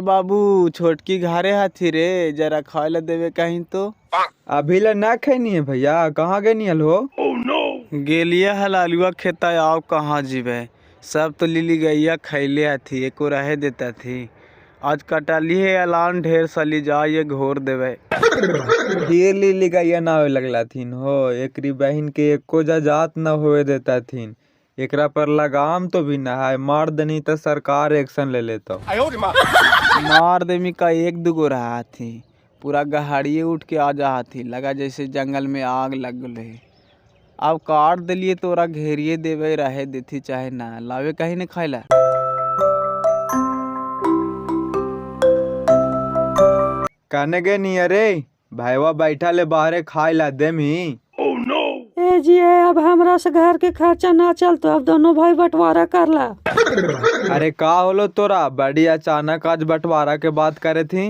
बाबू छोटकी घारे हाथी रे, जरा खाए ला देवे कहीं तो। अभी ला ना खैनी है भैया, कहाँ गए हो? गेलिया हलालुआ खेता आओ कहाँ जीवे, सब तो लिली गैया खैले थी, एको रहे देता थी। आज कटाली है अलान ढेर सली जा ये घोर देवे। ढेर लीली गैया ना होए लगला थीन हो, एकरी बहन के एको जात न होए देता थीन। एकरा पर लगाम तो भी ना है, मार देनी तो सरकार एक्शन ले लेता। मार देमी का एक दुगो रहा थी, पूरा गहाड़िए उठ के आ जा थी, लगा जैसे जंगल में आग लग गए। अब काट दिलिए तोरा घेरिए देवे, रहे देती चाहे ना लावे कहीं ने खाइला। कहने गए नहीं अरे भाईवा बैठा ले बाहरे खाए ला देमी। ए जी अब हमरा से घर के खर्चा ना चल तो अब दोनों भाई बंटवारा कर ला। अरे का होलो तोरा, बड़ी अचानक आज बंटवारा के बात करे थी?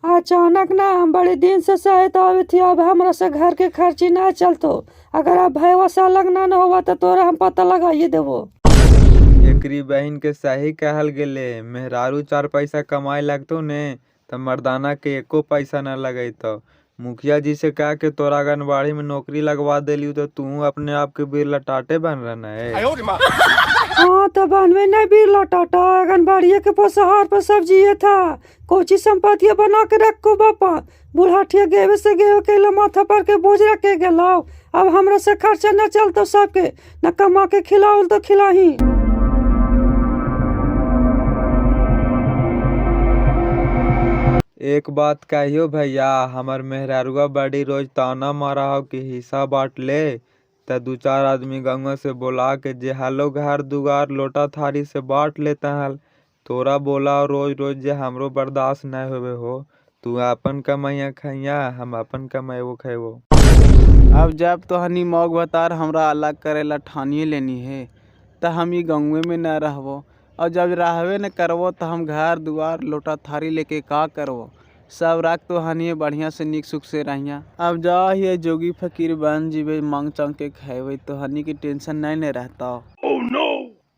अचानक ना, हम बड़े दिन से सहत आवे थी, अब हमरा से घर के खर्ची ना चलतो। अगर अब भाईवा से अलग ना होगा तो तोरा हम पता लगाइए देवो। एकरी बहन के सही कहल गेले, मेहरारू 4 पैसा कमाए लगतो ने तो मर्दाना के एको पैसा न लगे। तो मुखिया जी से कहा के तोरा आंगनबाड़ी में नौकरी लगवा देली तो तू अपने आप के बीर लटाटे बन रहा है। हाँ तो बनवे नहीं बीर लटाटा, आंगनबाड़ी के पोसहार पर सब जिये था, कोची संपत्ति बना के रखो बापा। बुढ़ाठिया गेवे से गेवे के माथा पर के बोझ रख के गेलाओ। अब हमरा से खर्चा न चलतो, सबके न कमा के खिलाओ तो खिलाही। एक बात कहियो भैया, हमार मेहरारुआ बड़ी रोज ताना मारा हो कि हिस्सा बांट ले, त 2-4 आदमी गंगा से बोला के जे हालो घर दुगार लोटा थारी से बांट लेता हल। तोरा बोला रोज रोज जे हमरो बर्दाश्त न होवे हो, तू अपन कमाइया खैया, हम अपन कमाइबो खैबो। अब जब तो हनी मौग बतार हमरा अलग करे ला ठानिए लेनी है, त हम ई गंगे में न रहबो, और जब रहबे न करबो तो हम घर दुआर लोटा थारी लेके का करबो। सब रख तो हनिए बढ़िया से निक सुख से रहिया। अब जा ये जोगी फकीर बन जीवे, मांग चांग के खाएबे तो हनी की टेंशन नहीं न रहता।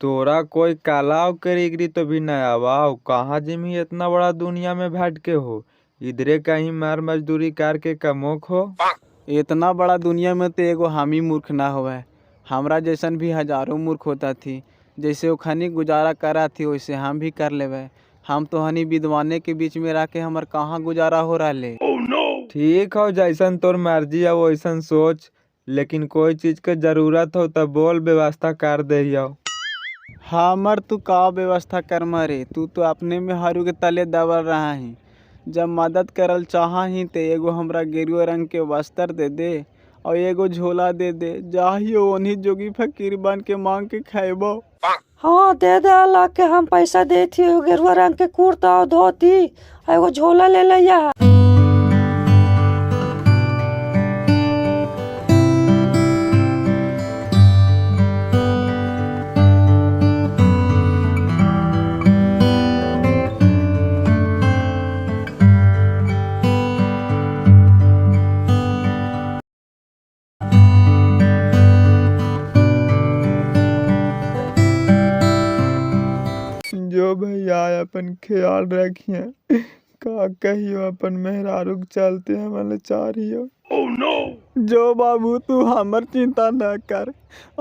तोरा कोई कालाव करीगरी तो भी न आवाओ, कहाँ जिमी इतना बड़ा दुनिया में भटके के हो, इधरे कहीं मार मजदूरी करके कमोक हो। इतना बड़ा दुनिया में तो एगो हम ही मूर्ख ना होवे, हमरा जैसन भी हजारों मूर्ख होता थी। जैसे वो खनी गुजारा करा थी वैसे हम भी कर लेवे। हम तो हनी विद्वाने के बीच में रह के हमार कहाँ गुजारा हो रहा ले। ठीक हो, जैसन तोर मर्जी है वैसन सोच, लेकिन कोई चीज के जरूरत हो तो बोल, व्यवस्था कर दे। हमर तू का व्यवस्था कर मरे, तू तो अपने में हरू के तले दबल रहा है। जब मदद करल चाहा ही तो एगो हमरा गेरुआ रंग के वस्त्र दे दे और एगो झोला दे दे, जाहियो ओन्ही जोगी फकीर बन के मांग के खाएबो। हाँ दे दे अल्लाह के, हम पैसा देती हो, गेरुआ रंग के कुर्ता और धोती एगो झोला ले लिया। जो भैया अपन ख्याल रखिए, का कहियो अपन मेहरारू के चलते हमारे चारियो। जो बाबू तू हमर चिंता न कर,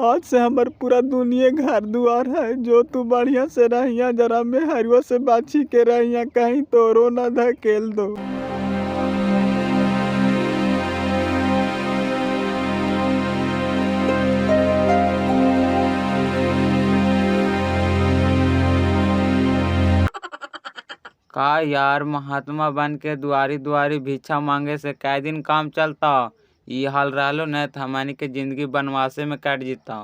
आज से हमर पूरा दुनिया घर दुआर है। जो तू बढ़िया से रहिया, जरा में हरुआ से बाछी के रहिया, कहीं तोरो न धकेल दो। का यार, महात्मा बन के दुआरी दुआरी भिक्षा मांगे से कै दिन काम चलता। ये हाल रहलो न तो हमारी के जिंदगी बनवासे में कट जीता।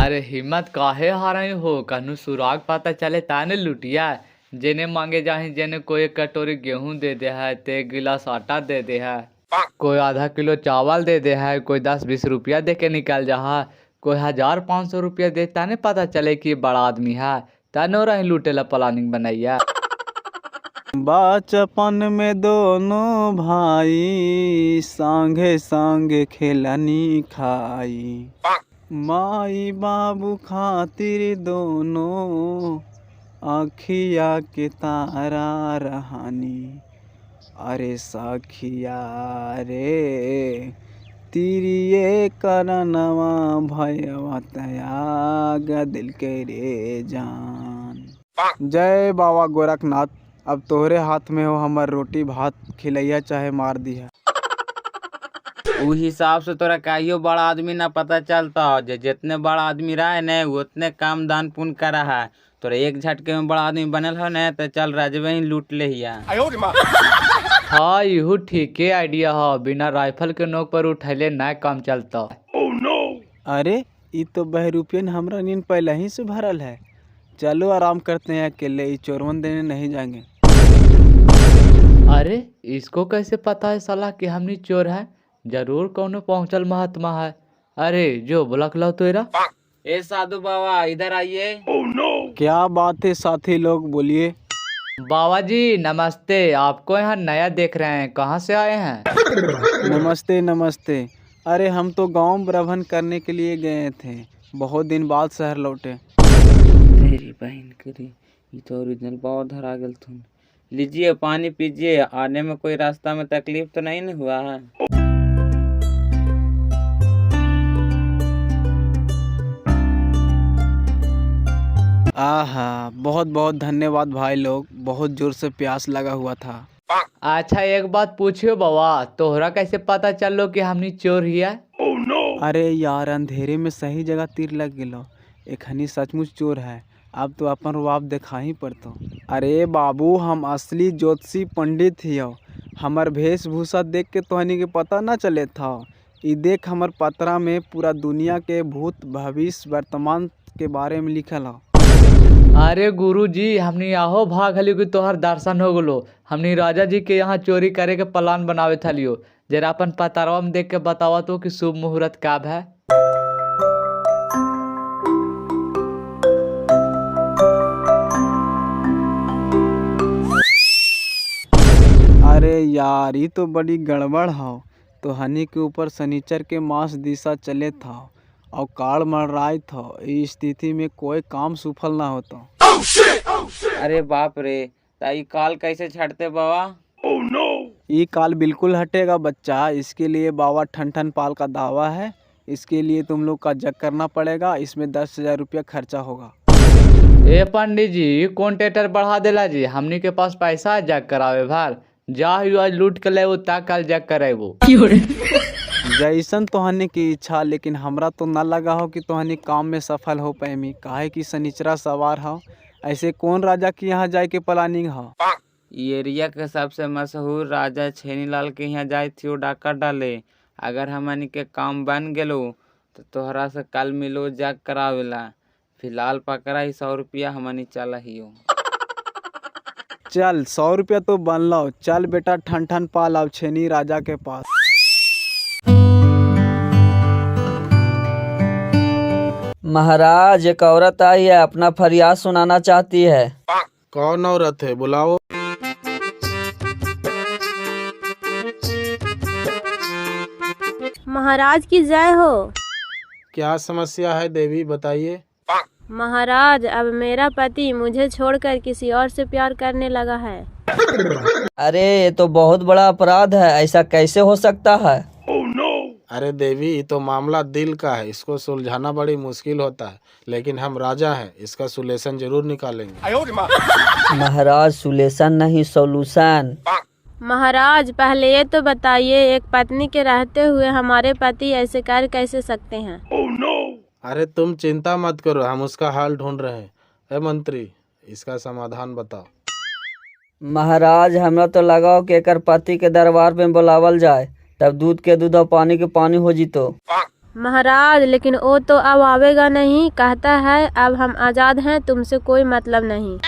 अरे हिम्मत काहे हारे हो, कहनु सुराग पता चले ताने लुटिया। जेने मांगे जाही, जेने कोई 1 कटोरी गेहूं दे दे है, ते 1 गिलास आटा दे दे है, कोई आधा किलो चावल दे दे है, कोई 10-20 रुपया दे के निकल जा है, कोई 1000-500 रुपया दे, ताने पता चले कि बड़ा आदमी है, तानो रही लूटे ला प्लानिंग बनाइया। बचपन में दोनों भाई संगे संगे खेलनी खाई, माई बाबू खातिर दोनों आँखिया के तारा रहानी, अरे साखिया रे तिरिये करनवा भयवा त्याग दिल के रे जान। जय बाबा गोरखनाथ। अब तोहरे हाथ में हो, हमर रोटी भात खिलैया चाहे मार दिया। उ हिसाब से तोरा कहियो बड़ा आदमी ना पता चलता जे जितने बड़ा आदमी रहे ने उतने काम दान पुण्य करा है। तोरा एक झटके में बड़ा आदमी बनल हो ने तो चल राजवे ही लूट ले हिया। हाँ इहू ठीके आइडिया हो, बिना राइफल के नोक पर उठैले ना काम चलता। अरे ये तो बहरूपियन हमरा नींद पहले ही से भरल है। चलो आराम करते हैं, अकेले ही चोरवन देने नहीं जाएंगे। अरे इसको कैसे पता है साला कि हमनी चोर है? जरूर कौनो पहुंचल महात्मा है। अरे जो बुलक लो तेरा। ए साधु बाबा इधर आइए। क्या बात है साथी लोग, बोलिए। बाबा जी नमस्ते, आपको यहाँ नया देख रहे हैं, कहाँ से आए हैं? नमस्ते नमस्ते। अरे हम तो गांव भ्रमण करने के लिए गए थे, बहुत दिन बाद शहर लौटे। तेरी बहन करी, ये तो ओरिजिनल बाबा धरा गेल तुम। लीजिए पानी पीजिए, आने में कोई रास्ता में तकलीफ तो नहीं न हुआ है? आहा, बहुत बहुत धन्यवाद भाई लोग, बहुत जोर से प्यास लगा हुआ था। अच्छा एक बात पूछियो बाबा, तोहरा कैसे पता चलो कि हमनी चोर हिया? अरे यार, अंधेरे में सही जगह तीर लग गेलो। एखनी सचमुच चोर है, अब तो अपन रुआब देखा ही पड़तो। अरे बाबू, हम असली ज्योतिषी पंडित हियो। हमर वेशभूषा देख के तोहनी के पता ना चले था। ई देख, हमर पतरा में पूरा दुनिया के भूत भविष्य वर्तमान के बारे में लिखल हो। अरे गुरु जी, हमनी आहो भाग हलियो कि तोहर दर्शन हो गलो। हमनी राजा जी के यहाँ चोरी करे के प्लान बनावे थलियो। जरा अपन पतरवा में देख के बतावा तो कि शुभ मुहूर्त कब है। अरे यार, ये तो बड़ी गड़बड़ हो। तो हनी के ऊपर शनिचर के मास दिशा चले था और काल मर था। इस स्थिति में कोई काम सफल ना होता। अरे बाप रे, ताई काल कैसे छटते बाबा? ये काल बिल्कुल हटेगा बच्चा। इसके लिए बाबा ठन ठन पाल का दावा है। इसके लिए तुम लोग का जग करना पड़ेगा। इसमें 10,000 रुपया खर्चा होगा। ए पंडित जी, कौन टेटर बढ़ा देला जी? हमनी के पास पैसा है जग करावे भार। जा आज लूट के ले कल जग करेबो। जैसन तोहनी की इच्छा, लेकिन हमरा तो ना लगा हो कि तोहनी काम में सफल हो पैमी। काहे कि शनिचरा सवार हो। ऐसे कौन राजा के यहाँ जाए के प्लानिंग हो? ये एरिया के सबसे मशहूर राजा छेनीलाल के यहाँ जाए थियो डाका डाले। अगर हमनी के काम बन गेलो तो तोहरा से कल मिलो जग करावेला। फिलहाल पकड़ा ही 100 रुपया, हमनी चला हियो। चल 100 रुपया तो बन लो। चल बेटा, ठन ठन पाल आओ छेनी राजा के पास। महाराज, एक औरत आई है, अपना फरियाद सुनाना चाहती है। कौन औरत है, बुलाओ। महाराज की जय हो। क्या समस्या है देवी, बताइए। महाराज, अब मेरा पति मुझे छोड़कर किसी और से प्यार करने लगा है। अरे ये तो बहुत बड़ा अपराध है, ऐसा कैसे हो सकता है? अरे देवी, ये तो मामला दिल का है, इसको सुलझाना बड़ी मुश्किल होता है, लेकिन हम राजा हैं, इसका सुलेशन जरूर निकालेंगे। महाराज, सुलेशन नहीं, सोल्यूशन। महाराज, पहले ये तो बताइए, एक पत्नी के रहते हुए हमारे पति ऐसे कार्य कैसे सकते हैं? अरे तुम चिंता मत करो, हम उसका हाल ढूंढ रहे हैं। ए मंत्री, इसका समाधान बताओ। महाराज, हमरा तो लगाओ कि एकर पति के दरबार में बुलावल जाए, तब दूध के दूध और पानी के पानी हो जीतो। महाराज, लेकिन वो तो अब आवेगा नहीं, कहता है अब हम आजाद हैं, तुमसे कोई मतलब नहीं।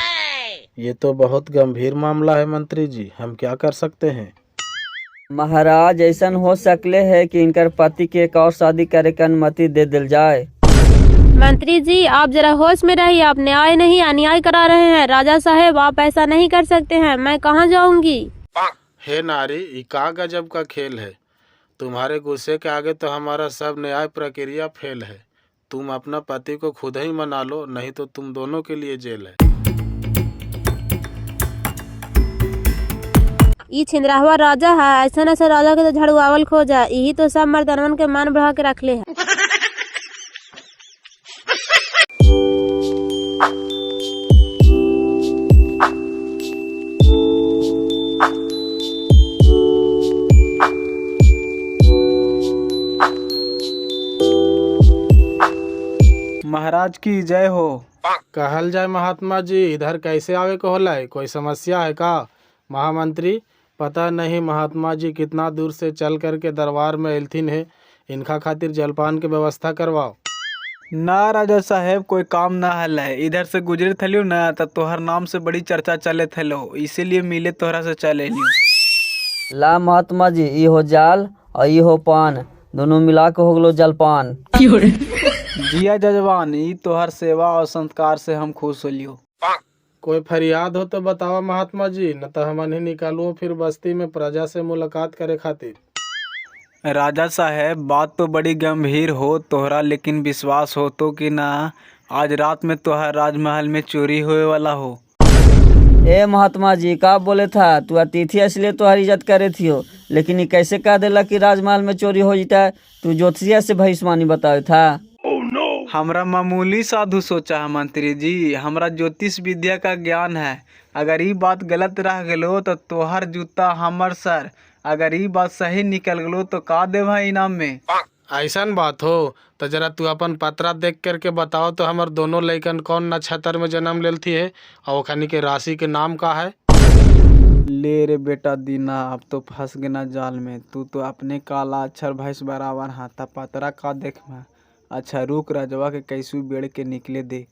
ये तो बहुत गंभीर मामला है मंत्री जी, हम क्या कर सकते हैं? महाराज, ऐसा हो सकले है कि इनकर पति की एक और शादी करे की अनुमति दे दिल जाए। मंत्री जी, आप जरा होश में रहिए, आप न्याय नहीं अन्याय करा रहे हैं। राजा साहेब, आप ऐसा नहीं कर सकते हैं, मैं कहाँ जाऊंगी? हे नारी, ये का गजब का खेल है। तुम्हारे गुस्से के आगे तो हमारा सब न्याय प्रक्रिया फेल है। तुम अपना पति को खुद ही मना लो, नहीं तो तुम दोनों के लिए जेल है। ई छिंदरावा राजा है, ऐसा ऐसा राजा के तो झड़ुआवल खो जा, यही तो सब मर्दनवन के मन बढ़ा के रखले है। महाराज की जय हो। कहल जाए महात्मा जी, इधर कैसे आवे को होला है? कोई समस्या है का? महामंत्री, पता नहीं महात्मा जी कितना दूर से चल करके दरबार में एलथिन है, इनका खातिर जलपान की व्यवस्था करवाओ। ना राजा साहेब, कोई काम ना हल है, इधर से गुजरे थलियो ना तो तोहर नाम से बड़ी चर्चा चले थलो, इसीलिए मिले तोहरा से चले लियो। ला महात्मा जी, ई हो जाल और ई हो पान, दोनों मिला के हो गलो जलपान। जिया जजवान, ई तोहर सेवा और संस्कार से हम खुश होलियो। कोई फरियाद हो तो बतावा महात्मा जी, न तो हम ही निकालो फिर बस्ती में प्रजा से मुलाकात करे खातिर। राजा साहेब, बात तो बड़ी गंभीर हो तोहरा, लेकिन विश्वास हो तो कि ना आज रात में तोहर राजमहल में चोरी होए वाला हो। ए महात्मा जी, का बोले था तू अतिथि इसलिए तुम्हारी इज्जत करे थियो, लेकिन ये कैसे कह देला कि राजमहल में चोरी हो जाता है? तू ज्योतिषिया से भविष्यवाणी बतावे था। हमरा मामूली साधु सोचा है मंत्री जी, हमरा ज्योतिष विद्या का ज्ञान है। अगर ये बात गलत रह गलो तो तोहर जूता हमर सर, अगर ये बात सही निकल गलो तो का देवा इनाम में। ऐसा बात हो तो जरा तू अपन पत्रा देख करके बताओ तो हमार दोनों लइकन कौन नक्षत्र में जन्म लेती है और ओखनी के राशि के नाम का है? ले रे बेटा दीना, अब तो फंस गए ना जाल में। तू तो अपने काला अक्षर भैंस बराबर हाथा पतरा का देख में। अच्छा रुक, राजवा के कैसू बेड़ के निकले दे।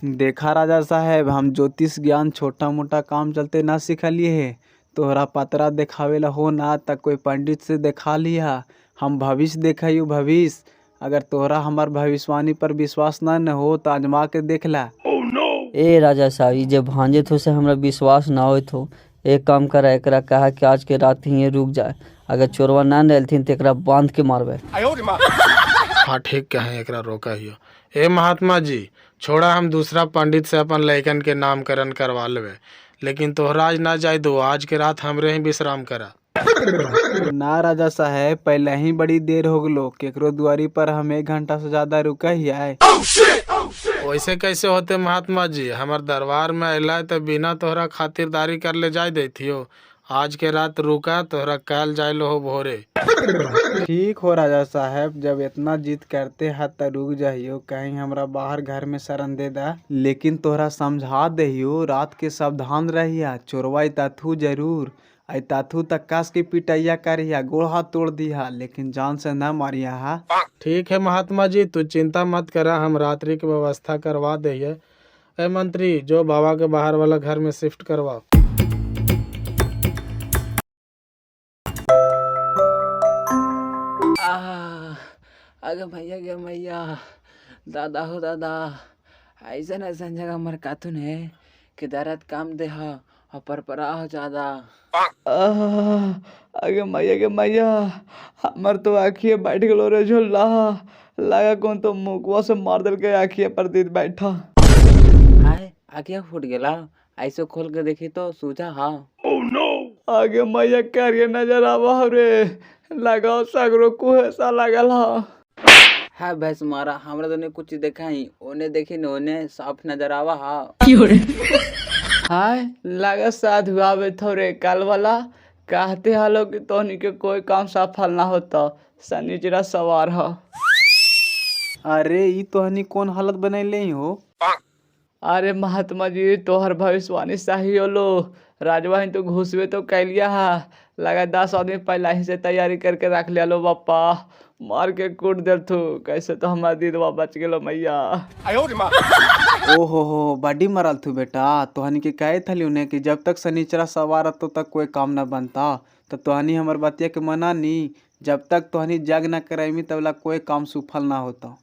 देखा राजा साहेब, हम ज्योतिष ज्ञान छोटा मोटा काम चलते ना सिखलिए है। तोहरा पतरा देखावेला हो ना तक कोई पंडित से देखा लिया, हम भविष्य देखियो भविष्य। अगर तोहरा हमार भविष्यवाणी पर विश्वास न हो तो आजमा के देख ला। ए राजा साहब, ये जब भांजे थो से हमरा विश्वास ना हो तो एक काम करा, एकरा कहा कि आज के रात ही रुक जाए, अगर चोरवा ना निकलथिन तो एकरा बांध के मारबे। हाँ ठीक कहे, एकरा रोका हियो। ए महात्मा जी, छोड़ा हम दूसरा पंडित से अपन लइकन के नामकरण करवा लेवे, लेकिन तोहरा आज ना जाए दो, आज के रात हमरे ही विश्राम करा। ना राजा साहेब, पहले ही बड़ी देर हो गलो, केकरो दुआरी पर हम 1 घंटा से ज्यादा रुका ही आए। वैसे कैसे होते महात्मा जी, हमार दरबार में अला तो बिना तोहरा खातिरदारी कर ले जाए देथियो। आज के रात रुका, तोहरा कल जाए लो हो भोरे। ठीक हो राजा साहब, जब इतना जिद करते हैं तो रुक जाइयो, कहीं हमरा बाहर घर में शरण दे दा। लेकिन तोहरा समझा दहियो, रात के सावधान रहिया, चोरवा ताथू जरूर ताथू तक कास की पिटैया करिया, गोड़ हाथ तोड़ दिया, लेकिन जान से न मारिया हा। ठीक है महात्मा जी, तू चिंता मत करा, हम रात्रि की व्यवस्था करवा देंगे। ए मंत्री, जो बाबा के बाहर वाला घर में शिफ्ट करवाओ। अगे भैया गे मैया, दादा हो दादा, ऐसा ऐसा जगह मर काथुन है कि दर्द काम दे और परपरा हो ज्यादा। अगे मैया के मैया, हमर तो आखिए बैठ गलो रे झोला, लगा कौन तो मुकवा से मार दिल के आखिए पर दीद बैठा। आए आखिया फूट गेला, ऐसे खोल के देखी तो सूझा हाँ। आगे मैया करिए नजर आवा रे, लगाओ सगरो कुहेसा लगल हा। हाँ भैंस मारा, हमरा तो नहीं कुछ देखा ही, ओने देखी न ओने साफ नजर आवा हाँ। हाय लगा साधु आवे थोड़े कल वाला, कहते हालो कि तोहनी के कोई काम सफल ना होता, शनिचरा सवार हा। अरे ई तोहनी कौन हालत बनैले हो? अरे महात्मा जी, तोहर भविष्यवाणी सही होलो, राजवा तो घुसवे तो कैलिया हा, लगा 10 आदमी पहला ही से तैयारी करके रख लिया लो बापा, मार के कूट दे तू, कैसे तो हमारा दीदवा बच गेलो मैया। ओहो हो, बड़ी मरल तू बेटा, तोहनी के कहे थली उन्हें कि जब तक शनिचरा सवार तो तक कोई काम न बनता, तो तोहनी हमर बतिया के मना नी, जब तक तोहनी जग न करेमी तबला कोई काम सुफल ना होता।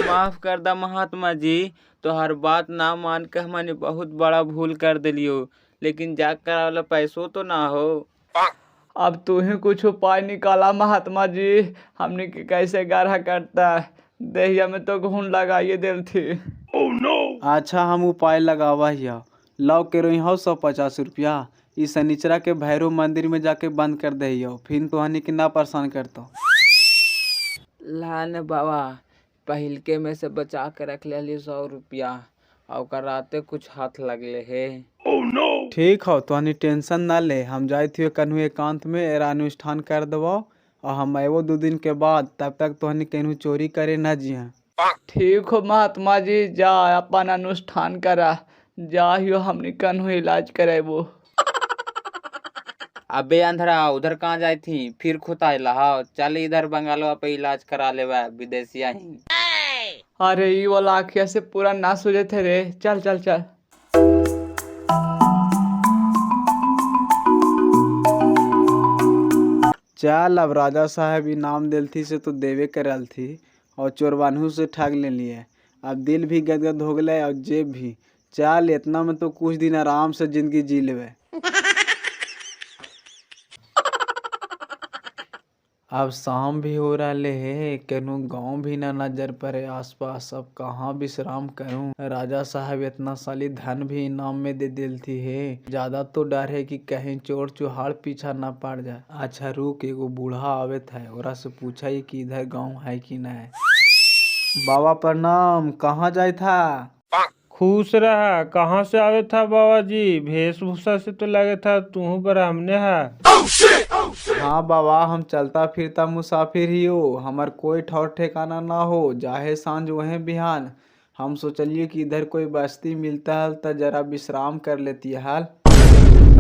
माफ कर दा महात्मा जी, तो हर बात ना मान के हमने बहुत बड़ा भूल कर दिलियो, लेकिन जाग कर वाला पैसों तो ना हो। अब तू ही कुछ उपाय निकाला महात्मा जी, हमने के कैसे गाढ़ा करता है, देहिया में तो घून लगाइए दिल थी। अच्छा हम उपाय लगावा हिया, लौ के रोई हो 150 रुपया। इस शनिचरा के भैरव मंदिर में जाके बंद कर दे, फिर तोहनी के ना परेशान करतो। लान बाबा पहिलके में से बचा के रख ले 100 रुपया और राते कुछ हाथ लगले है। ठीक हो, तोहनी टेंशन ना ले, हम जाए थे कन्हू एकांत में एरा अनुष्ठान कर देवो और हम आएबो 2 दिन के बाद। तब तक तोहनी कन्हू चोरी करे ना जिया। ठीक हो महात्मा जी, जा अपन अनुष्ठान करा, जाहियो हमनी कन्हू इलाज करेबो। अबे अंधरा उधर कहाँ जाई थी, फिर खुद आइला हो। चल इधर बंगालवा पे इलाज करा लेवा, विदेशिया ही। अरे ई वाला आँखिया से पूरा ना सूझे थे रे, चल चल चल। चल अब राजा साहब इनाम दिल थी से तो देवे करल थी और चोरवानहू से ठग ले लिए। अब दिल भी गदगद हो गए और जेब भी। चल इतना में तो कुछ दिन आराम से जिंदगी जी लेवे। अब शाम भी हो रहा है, केनू गांव भी ना नजर पड़े आसपास। अब कहाँ विश्राम करूं। राजा साहब इतना साली धन भी इनाम में दे देती है। ज्यादा तो डर है कि कहीं चोर चुहाड़ पीछा ना पड़ जाए। अच्छा रुक, एगो बूढ़ा आवत है, ओरा से पूछा ही कि इधर गांव है कि न है। बाबा प्रणाम, कहाँ जाए था? खुश रहा। कहाँ से आवे था बाबा जी? वेशभूषा से तो लगे था तू ब्राह्मणे है। हाँ बाबा, हम चलता फिरता मुसाफिर ही हो, हमार कोई ठौर ठिकाना ना हो, जाहे सांझ वहे बिहान। हम सोचलिए कि इधर कोई बस्ती मिलता है तो जरा विश्राम कर लेती है हाल।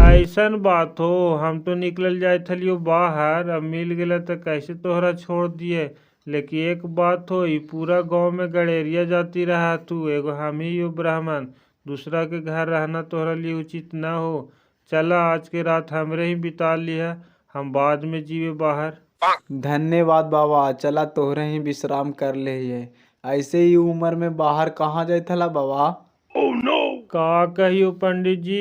ऐसन बात हो, हम तो निकल जाए थलियो बाहर, अब मिल गया तो कैसे तोहरा छोड़ दिए। लेकिन एक बात हो, ई पूरा गांव में गड़ेरिया जाती रहा तू, एगो हम ही हो ब्राह्मण, दूसरा के घर रहना तोहरा लिए उचित ना हो। चला आज के रात हमरे ही बिता लिया, हम बाद में जीवे बाहर। धन्यवाद बाबा, चला तोहरे ही विश्राम कर ले। ये ऐसे ही उम्र में बाहर कहाँ जाए थला बाबा? का कहियो पंडित जी,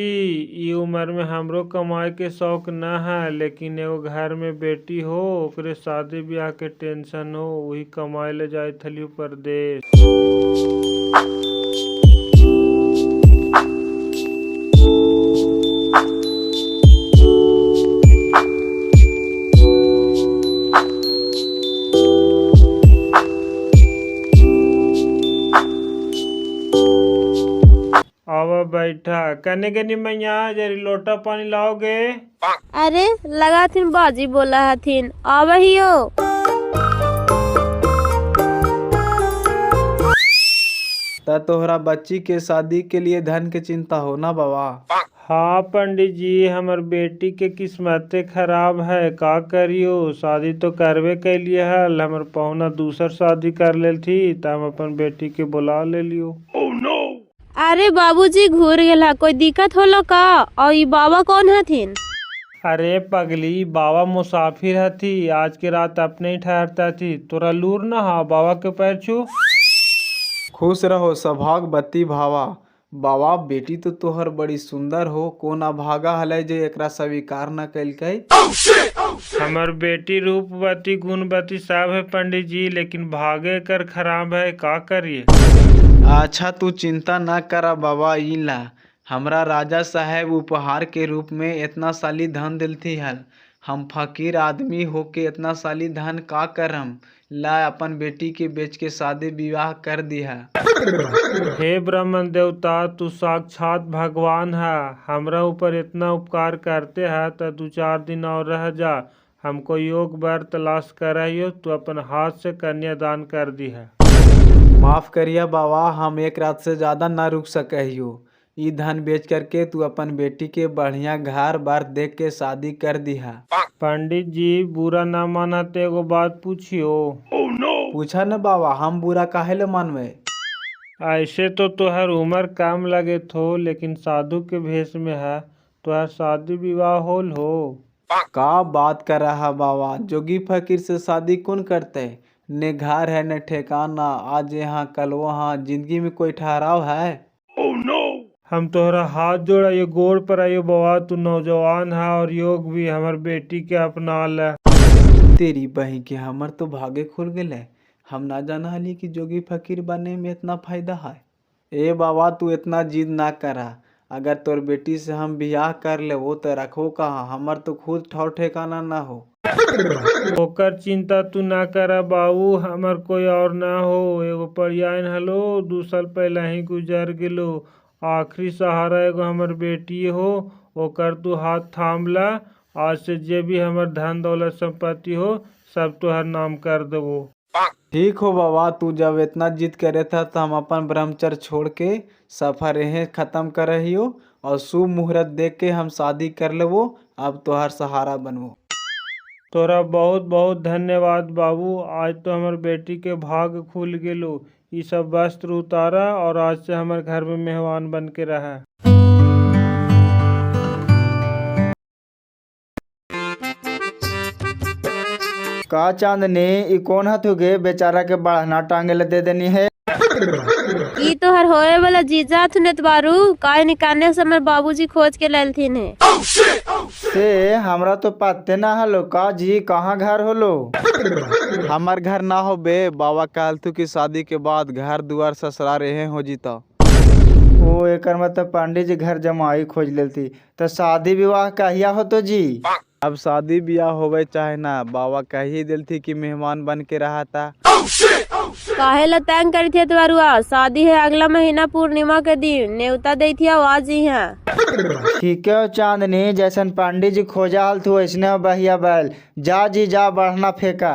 ई उम्र में हमरो कमाए के शौक न है, लेकिन एगो घर में बेटी हो, ओकरे शादी ब्याह के टेंशन हो, वही कमाए ले जाए थलियो परदेश। आवा बैठा। कने कनी मैया जरी लोटा पानी लाओगे? अरे लगा थिन बाजी बोला हथिन, आवहियो। ता तोहरा बच्ची के शादी के लिए धन के चिंता हो ना बाबा? हाँ पंडित जी, हमर बेटी के किस्मते खराब है, का करियो। शादी तो करवे के लिए हल, हमर पहुना दूसर शादी कर लेल थी, तो हम अपन बेटी के बुला ले लियो। अरे बाबूजी घूर गेला, कोई दिक्कत होलो का? और ई बाबा कौन हथिन? अरे पगली, बाबा मुसाफिर हथी, आज के रात अपने ही ठहरता थी, तोरा लूर न हा बाबा के पैर छू। खुश रहो सभाग बत्ती भावा। बाबा बेटी तो तोहर बड़ी सुंदर हो, कोना भागा हलै जे एकरा स्वीकार न कैलकै? हमर बेटी रूपवती गुणवती सब है पंडित जी, लेकिन भागे कर खराब है, का करिए। अच्छा तू चिंता ना करा बाबा, ई ला हमरा राजा साहब उपहार के रूप में इतना साली धन दिलती हल। हम फकीर आदमी होके इतना साली धन का करम। ला अपन बेटी के बेच के शादी विवाह कर दिया। हे ब्राह्मण देवता, तू साक्षात भगवान है, हमरा ऊपर इतना उपकार करते है तो 2-4 दिन और रह जा। हमको योग वर तलाश कर, तू अपन हाथ से कन्यादान कर दी है। माफ करिए बाबा, हम एक रात से ज्यादा ना रुक सकियो। ई धन बेच करके तू अपन बेटी के बढ़िया घर बार देख के शादी कर दिया। पंडित जी बुरा ना माना तो एगो बात पूछियो। पूछा न बाबा, हम बुरा काहे ले मानवे? ऐसे तो तोहर उम्र कम लगे थो, लेकिन साधु के भेष में है, तोहर शादी विवाह होल हो। का बात कर रहा बाबा, जोगी फकीर से शादी कौन करते? ने घर है न ठिकाना, आज यहाँ कल वहाँ, जिंदगी में कोई ठहराव है? हम तोहरा हाथ जोड़ा ये गोड़ पर आयो बाबा, तू नौजवान है और योग भी, हमार बेटी के अपना ले। तेरी बही के हमर तो भागे खुल गए। हम ना जाना हली कि जोगी फकीर बनने में इतना फायदा है। ए बाबा तू इतना जिद ना करा, अगर तोर बेटी से हम बियाह कर लेबो तो रखो कहाँ, हमर तो खुद ठौर ठिकाना ना हो। ओकर चिंता तू ना कर बाबू, हमर कोई और ना हो। एगो परियान हलो 2 साल पहले ही गुजर गेलो, आखिरी सहारा एगो हमर बेटी हो। ओकर तू हाथ थाम ला, आज से जे भी हमर धन दौलत संपत्ति हो सब तोहर नाम कर देबो। ठीक हो बाबा, तू जब इतना जिद करे था तो हम अपन ब्रह्मचर्य छोड़ के सफर यहीं खत्म कर रहियो और शुभ मुहूर्त देख के हम शादी कर लेबो। अब तोहर सहारा बनबो। तोरा बहुत बहुत धन्यवाद बाबू, आज तो हमर बेटी के भाग खुल गेलो। ई सब वस्त्र उतारा और आज से हमर घर में मेहमान बन के रहा। का चांदनी ई कौन हथुगे बेचारा के बढ़ना टांगे ले दे देनी है। ई तो हर होए वाला जीजा थुने बारू काय निकालने समय बाबूजी खोज के ललथिन है। से हमरा तो पत्ते ना हलो का जी, कहाँ घर होलो। हमार घर ना हो बे, बाबा कहलथु की शादी के बाद घर दुआर ससुरा रहे हो जीता। ओ एकर मतलब पंडित जी घर जमाई खोज लेती, तो शादी विवाह कहिया हो तो जी। अब शादी ब्याह होवे चाहे ना, बाबा कह ही दिल थी कि मेहमान बन के रहा था। काहे ला तंग करी थे तोरुआ, शादी है अगला महीना पूर्णिमा के दिन, न्योता दे थी आज ही है। ठीक है चांदनी, जैसन पंडित जी खोजा हल तू वैसने बहिया बैल, जा जी जा बढ़ना फेंका।